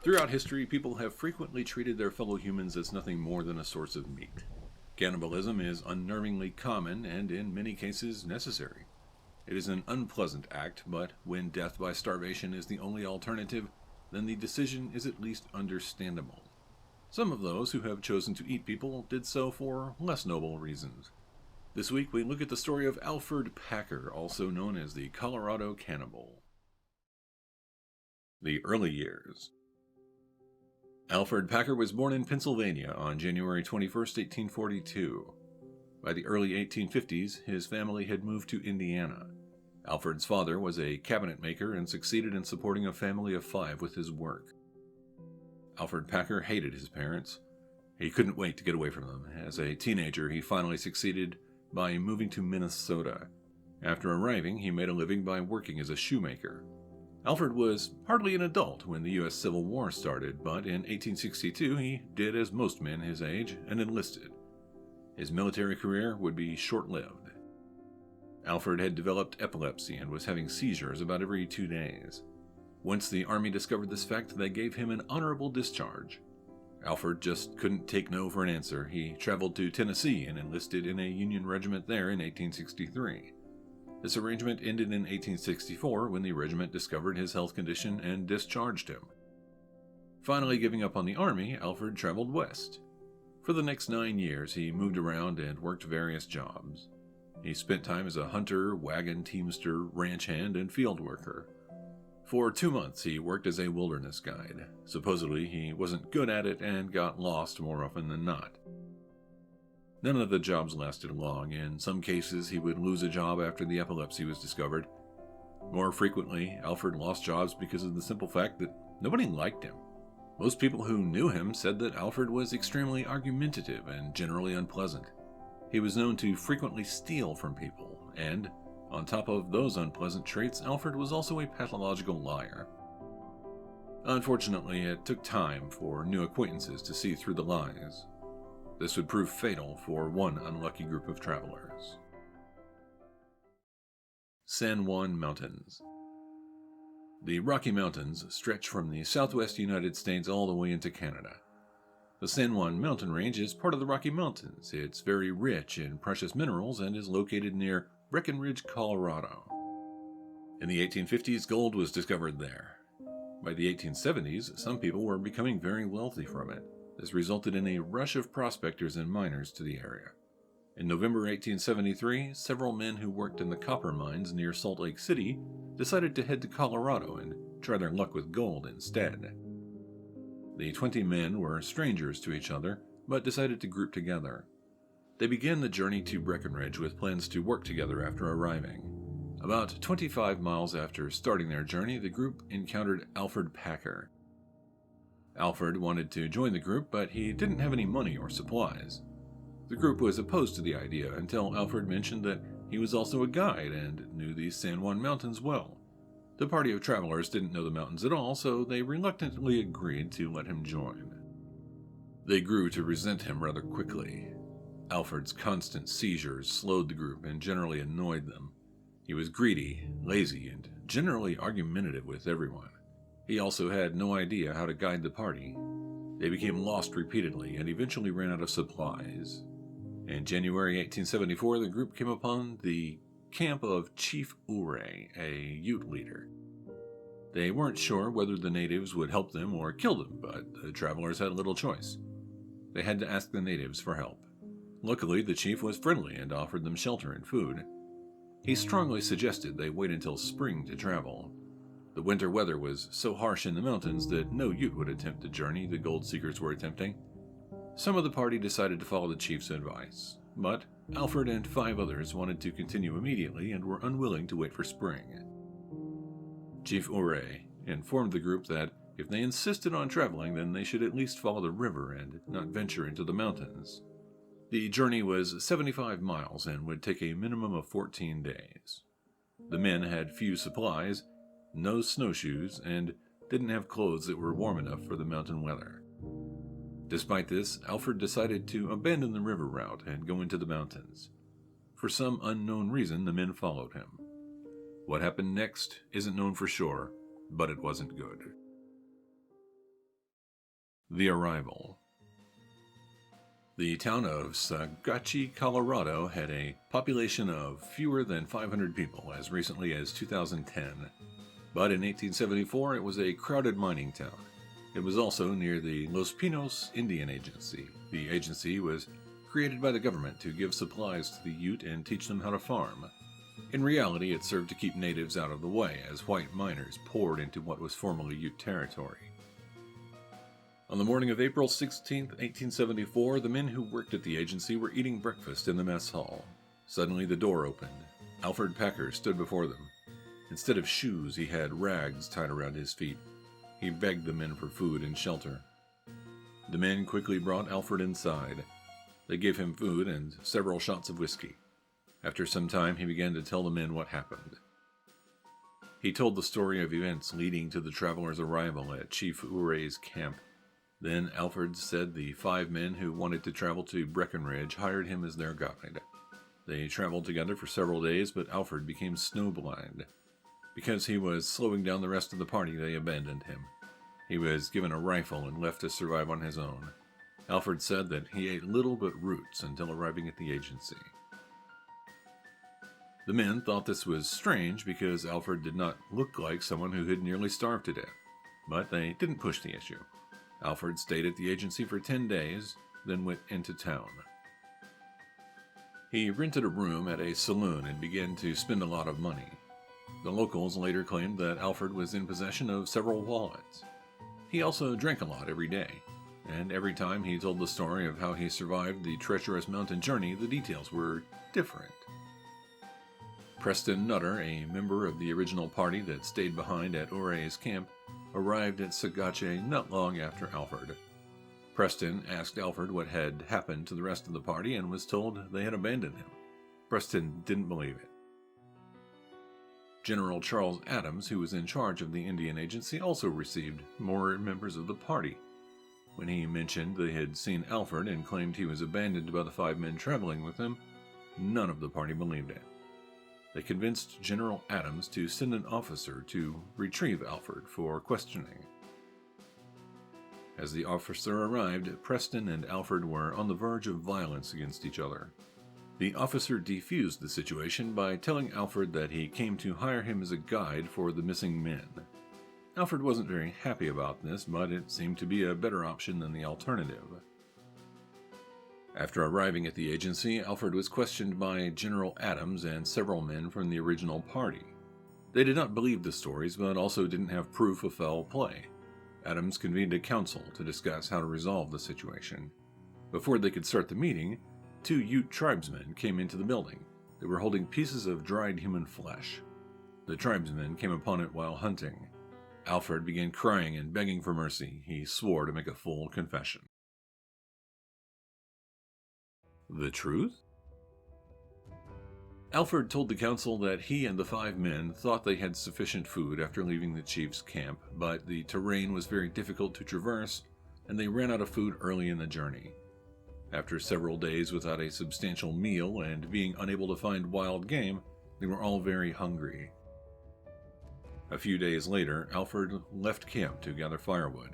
Throughout history, people have frequently treated their fellow humans as nothing more than a source of meat. Cannibalism is unnervingly common and, in many cases, necessary. It is an unpleasant act, but when death by starvation is the only alternative, then the decision is at least understandable. Some of those who have chosen to eat people did so for less noble reasons. This week we look at the story of Alferd Packer, also known as the Colorado Cannibal. The early years. Alfred Packer was born in Pennsylvania on January 21, 1842. By the early 1850s, his family had moved to Indiana. Alfred's father was a cabinet maker and succeeded in supporting a family of 5 with his work. Alfred Packer hated his parents. He couldn't wait to get away from them. As a teenager, he finally succeeded by moving to Minnesota. After arriving, he made a living by working as a shoemaker. Alfred was hardly an adult when the U.S. Civil War started, but in 1862 he did as most men his age and enlisted. His military career would be short-lived. Alfred had developed epilepsy and was having seizures about every 2 days. Once the Army discovered this fact, they gave him an honorable discharge. Alfred just couldn't take no for an answer. He traveled to Tennessee and enlisted in a Union regiment there in 1863. This arrangement ended in 1864 when the regiment discovered his health condition and discharged him. Finally giving up on the Army, Alfred traveled west. For the next 9 years, he moved around and worked various jobs. He spent time as a hunter, wagon teamster, ranch hand, and field worker. For 2 months, he worked as a wilderness guide. Supposedly, he wasn't good at it and got lost more often than not. None of the jobs lasted long. In some cases, he would lose a job after the epilepsy was discovered. More frequently, Alfred lost jobs because of the simple fact that nobody liked him. Most people who knew him said that Alfred was extremely argumentative and generally unpleasant. He was known to frequently steal from people, and on top of those unpleasant traits, Alfred was also a pathological liar. Unfortunately, it took time for new acquaintances to see through the lies. This would prove fatal for one unlucky group of travelers. San Juan Mountains. The Rocky Mountains stretch from the southwest United States all the way into Canada. The San Juan mountain range is part of the Rocky Mountains. It's very rich in precious minerals and is located near Breckenridge, Colorado. In the 1850s, gold was discovered there. By the 1870s, some people were becoming very wealthy from it. This resulted in a rush of prospectors and miners to the area. In November 1873, several men who worked in the copper mines near Salt Lake City decided to head to Colorado and try their luck with gold instead. The 20 men were strangers to each other, but decided to group together. They began the journey to Breckenridge with plans to work together after arriving. About 25 miles after starting their journey, the group encountered Alferd Packer. Alfred wanted to join the group, but he didn't have any money or supplies. The group was opposed to the idea until Alfred mentioned that he was also a guide and knew the San Juan Mountains well. The party of travelers didn't know the mountains at all, so they reluctantly agreed to let him join. They grew to resent him rather quickly. Alfred's constant seizures slowed the group and generally annoyed them. He was greedy, lazy, and generally argumentative with everyone. He also had no idea how to guide the party. They became lost repeatedly and eventually ran out of supplies. In January 1874, the group came upon the camp of Chief Ouray, a Ute leader. They weren't sure whether the natives would help them or kill them, but the travelers had little choice. They had to ask the natives for help. Luckily, the chief was friendly and offered them shelter and food. He strongly suggested they wait until spring to travel. The winter weather was so harsh in the mountains that no Ute would attempt the journey the gold seekers were attempting. Some of the party decided to follow the chief's advice, but Alfred and 5 others wanted to continue immediately and were unwilling to wait for spring. Chief Ouray informed the group that if they insisted on traveling, then they should at least follow the river and not venture into the mountains. The journey was 75 miles and would take a minimum of 14 days. The men had few supplies, no snowshoes, and didn't have clothes that were warm enough for the mountain weather. Despite this, Alfred decided to abandon the river route and go into the mountains. For some unknown reason, the men followed him. What happened next isn't known for sure, but it wasn't good. The Arrival. The town of Sagachi, Colorado had a population of fewer than 500 people as recently as 2010, but in 1874 it was a crowded mining town. It was also near the Los Pinos Indian Agency. The agency was created by the government to give supplies to the Ute and teach them how to farm. In reality, it served to keep natives out of the way as white miners poured into what was formerly Ute territory. On the morning of April 16, 1874, the men who worked at the agency were eating breakfast in the mess hall. Suddenly the door opened. Alferd Packer stood before them. Instead of shoes, he had rags tied around his feet. He begged the men for food and shelter. The men quickly brought Alfred inside. They gave him food and several shots of whiskey. After some time, he began to tell the men what happened. He told the story of events leading to the travelers' arrival at Chief Uray's camp. Then Alfred said the 5 men who wanted to travel to Breckenridge hired him as their guide. They traveled together for several days, but Alfred became snowblind. Because he was slowing down the rest of the party, they abandoned him. He was given a rifle and left to survive on his own. Alfred said that he ate little but roots until arriving at the agency. The men thought this was strange because Alfred did not look like someone who had nearly starved to death, but they didn't push the issue. Alfred stayed at the agency for 10 days, then went into town. He rented a room at a saloon and began to spend a lot of money. The locals later claimed that Alfred was in possession of several wallets. He also drank a lot every day, and every time he told the story of how he survived the treacherous mountain journey, the details were different. Preston Nutter, a member of the original party that stayed behind at Uray's camp, arrived at Sagache not long after Alfred. Preston asked Alfred what had happened to the rest of the party and was told they had abandoned him. Preston didn't believe it. General Charles Adams, who was in charge of the Indian Agency, also received more members of the party. When he mentioned they had seen Alfred and claimed he was abandoned by the 5 men traveling with him, none of the party believed it. They convinced General Adams to send an officer to retrieve Alfred for questioning. As the officer arrived, Preston and Alfred were on the verge of violence against each other. The officer defused the situation by telling Alfred that he came to hire him as a guide for the missing men. Alfred wasn't very happy about this, but it seemed to be a better option than the alternative. After arriving at the agency, Alfred was questioned by General Adams and several men from the original party. They did not believe the stories, but also didn't have proof of foul play. Adams convened a council to discuss how to resolve the situation. Before they could start the meeting, 2 Ute tribesmen came into the building. They were holding pieces of dried human flesh. The tribesmen came upon it while hunting. Alfred began crying and begging for mercy. He swore to make a full confession. The truth? Alfred told the council that he and the 5 men thought they had sufficient food after leaving the chief's camp, but the terrain was very difficult to traverse, and they ran out of food early in the journey. After several days without a substantial meal and being unable to find wild game, they were all very hungry. A few days later, Alfred left camp to gather firewood.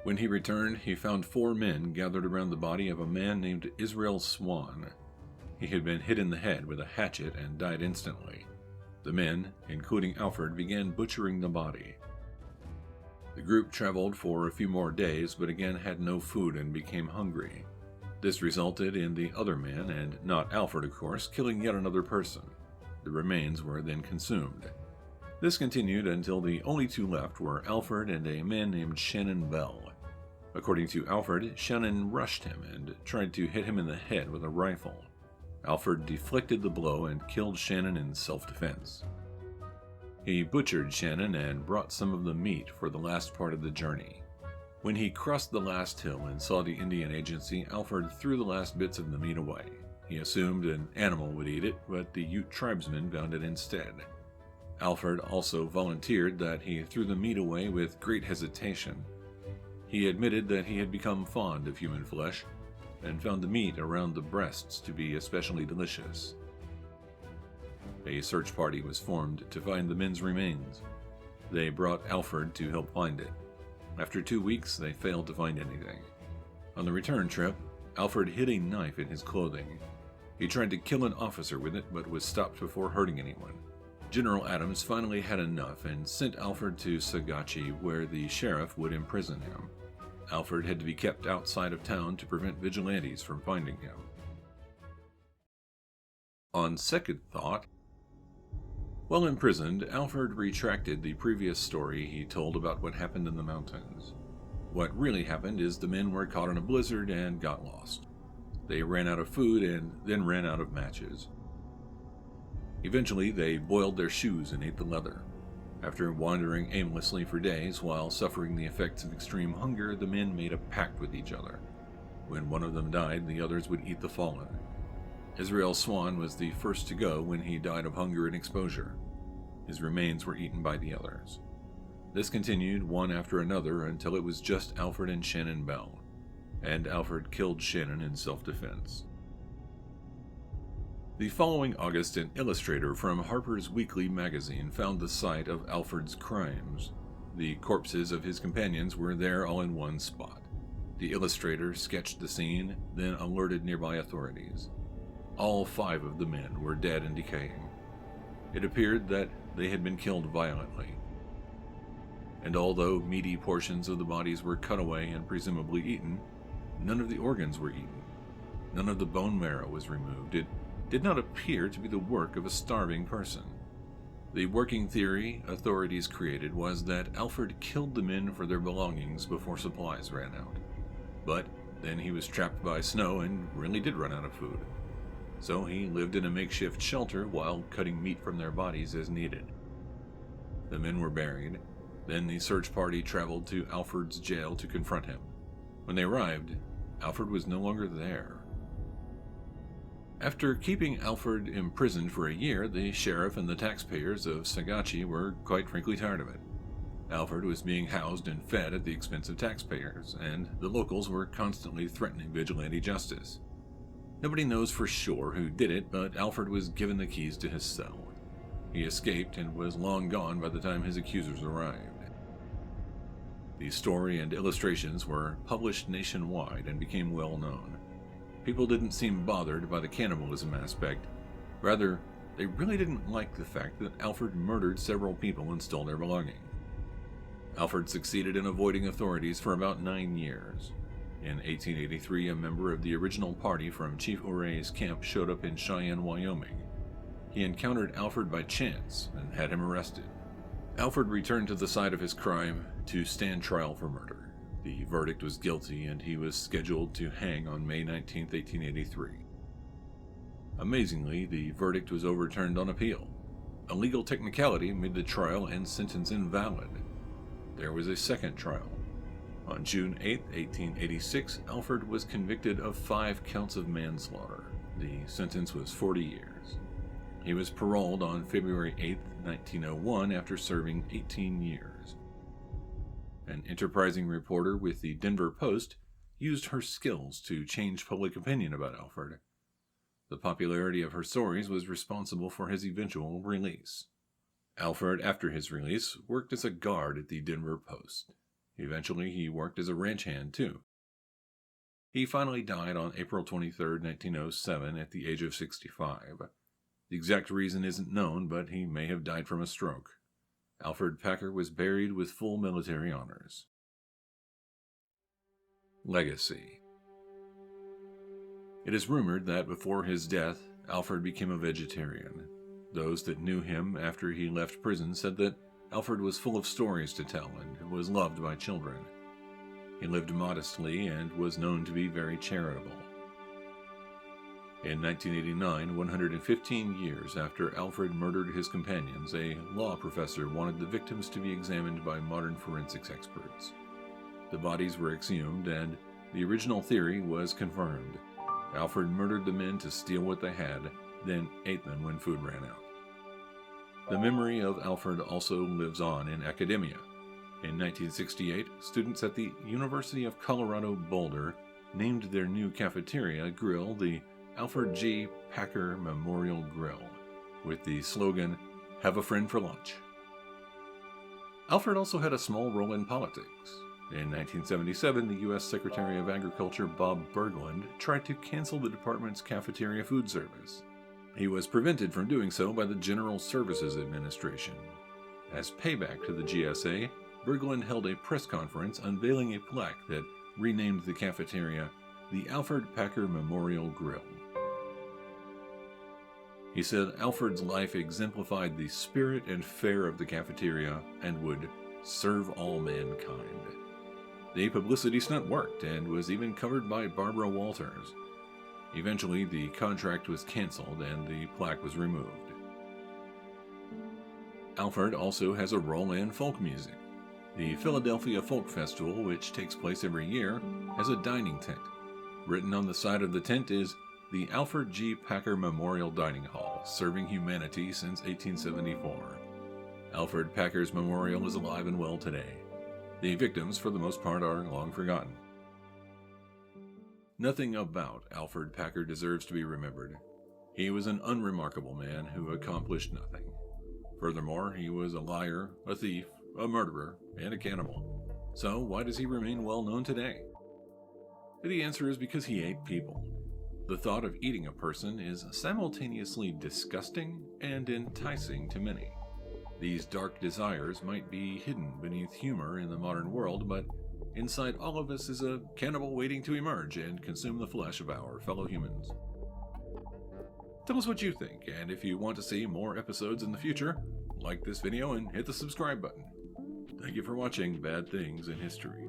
When he returned, he found 4 men gathered around the body of a man named Israel Swan. He had been hit in the head with a hatchet and died instantly. The men, including Alfred, began butchering the body. The group traveled for a few more days, but again had no food and became hungry. This resulted in the other man, and not Alfred of course, killing yet another person. The remains were then consumed. This continued until the only 2 left were Alfred and a man named Shannon Bell. According to Alfred, Shannon rushed him and tried to hit him in the head with a rifle. Alfred deflected the blow and killed Shannon in self-defense. He butchered Shannon and brought some of the meat for the last part of the journey. When he crossed the last hill and saw the Indian Agency, Alfred threw the last bits of the meat away. He assumed an animal would eat it, but the Ute tribesmen found it instead. Alfred also volunteered that he threw the meat away with great hesitation. He admitted that he had become fond of human flesh and found the meat around the breasts to be especially delicious. A search party was formed to find the men's remains. They brought Alfred to help find it. After 2 weeks, they failed to find anything. On the return trip, Alfred hid a knife in his clothing. He tried to kill an officer with it, but was stopped before hurting anyone. General Adams finally had enough and sent Alfred to Sagachi, where the sheriff would imprison him. Alfred had to be kept outside of town to prevent vigilantes from finding him. On second thought, while imprisoned, Alfred retracted the previous story he told about what happened in the mountains. What really happened is the men were caught in a blizzard and got lost. They ran out of food and then ran out of matches. Eventually, they boiled their shoes and ate the leather. After wandering aimlessly for days while suffering the effects of extreme hunger, the men made a pact with each other. When one of them died, the others would eat the fallen. Israel Swan was the first to go when he died of hunger and exposure. His remains were eaten by the others. This continued one after another until it was just Alfred and Shannon Bell, and Alfred killed Shannon in self-defense. The following August, an illustrator from Harper's Weekly magazine found the site of Alfred's crimes. The corpses of his companions were there all in one spot. The illustrator sketched the scene, then alerted nearby authorities. All 5 of the men were dead and decaying. It appeared that they had been killed violently. And although meaty portions of the bodies were cut away and presumably eaten, none of the organs were eaten. None of the bone marrow was removed. It did not appear to be the work of a starving person. The working theory authorities created was that Alfred killed the men for their belongings before supplies ran out. But then he was trapped by snow and really did run out of food. So he lived in a makeshift shelter while cutting meat from their bodies as needed. The men were buried. Then the search party traveled to Alfred's jail to confront him. When they arrived, Alfred was no longer there. After keeping Alfred imprisoned for a year, the sheriff and the taxpayers of Sagachi were quite frankly tired of it. Alfred was being housed and fed at the expense of taxpayers, and the locals were constantly threatening vigilante justice. Nobody knows for sure who did it, but Alfred was given the keys to his cell. He escaped and was long gone by the time his accusers arrived. The story and illustrations were published nationwide and became well known. People didn't seem bothered by the cannibalism aspect. Rather, they really didn't like the fact that Alfred murdered several people and stole their belongings. Alfred succeeded in avoiding authorities for about 9 years. In 1883, a member of the original party from Chief Ouray's camp showed up in Cheyenne, Wyoming. He encountered Alfred by chance and had him arrested. Alfred returned to the site of his crime to stand trial for murder. The verdict was guilty, and he was scheduled to hang on May 19, 1883. Amazingly, the verdict was overturned on appeal. A legal technicality made the trial and sentence invalid. There was a second trial. On June 8, 1886, Alfred was convicted of 5 counts of manslaughter. The sentence was 40 years. He was paroled on February 8, 1901, after serving 18 years. An enterprising reporter with the Denver Post used her skills to change public opinion about Alfred. The popularity of her stories was responsible for his eventual release. Alfred, after his release, worked as a guard at the Denver Post. Eventually, he worked as a ranch hand, too. He finally died on April 23, 1907, at the age of 65. The exact reason isn't known, but he may have died from a stroke. Alfred Packer was buried with full military honors. Legacy. It is rumored that before his death, Alfred became a vegetarian. Those that knew him after he left prison said that Alfred was full of stories to tell and was loved by children. He lived modestly and was known to be very charitable. In 1989, 115 years after Alfred murdered his companions, a law professor wanted the victims to be examined by modern forensics experts. The bodies were exhumed, and the original theory was confirmed. Alfred murdered the men to steal what they had, then ate them when food ran out. The memory of Alfred also lives on in academia. In 1968, students at the University of Colorado Boulder named their new cafeteria grill the Alferd G. Packer Memorial Grill, with the slogan, "Have a friend for lunch." Alfred also had a small role in politics. In 1977, the U.S. Secretary of Agriculture Bob Bergland tried to cancel the department's cafeteria food service. He was prevented from doing so by the General Services Administration. As payback to the GSA, Bergland held a press conference unveiling a plaque that renamed the cafeteria the Alferd Packer Memorial Grill. He said Alfred's life exemplified the spirit and fare of the cafeteria and would serve all mankind. The publicity stunt worked and was even covered by Barbara Walters. Eventually, the contract was canceled and the plaque was removed. Alferd also has a role in folk music. The Philadelphia Folk Festival, which takes place every year, has a dining tent. Written on the side of the tent is the Alfred G. Packer Memorial Dining Hall, serving humanity since 1874. Alfred Packer's memorial is alive and well today. The victims, for the most part, are long forgotten. Nothing about Alfred Packer deserves to be remembered. He was an unremarkable man who accomplished nothing. Furthermore, he was a liar, a thief, a murderer, and a cannibal. So why does he remain well known today? The answer is because he ate people. The thought of eating a person is simultaneously disgusting and enticing to many. These dark desires might be hidden beneath humor in the modern world, but inside all of us is a cannibal waiting to emerge and consume the flesh of our fellow humans. Tell us what you think, and if you want to see more episodes in the future, like this video and hit the subscribe button. Thank you for watching Bad Things in History.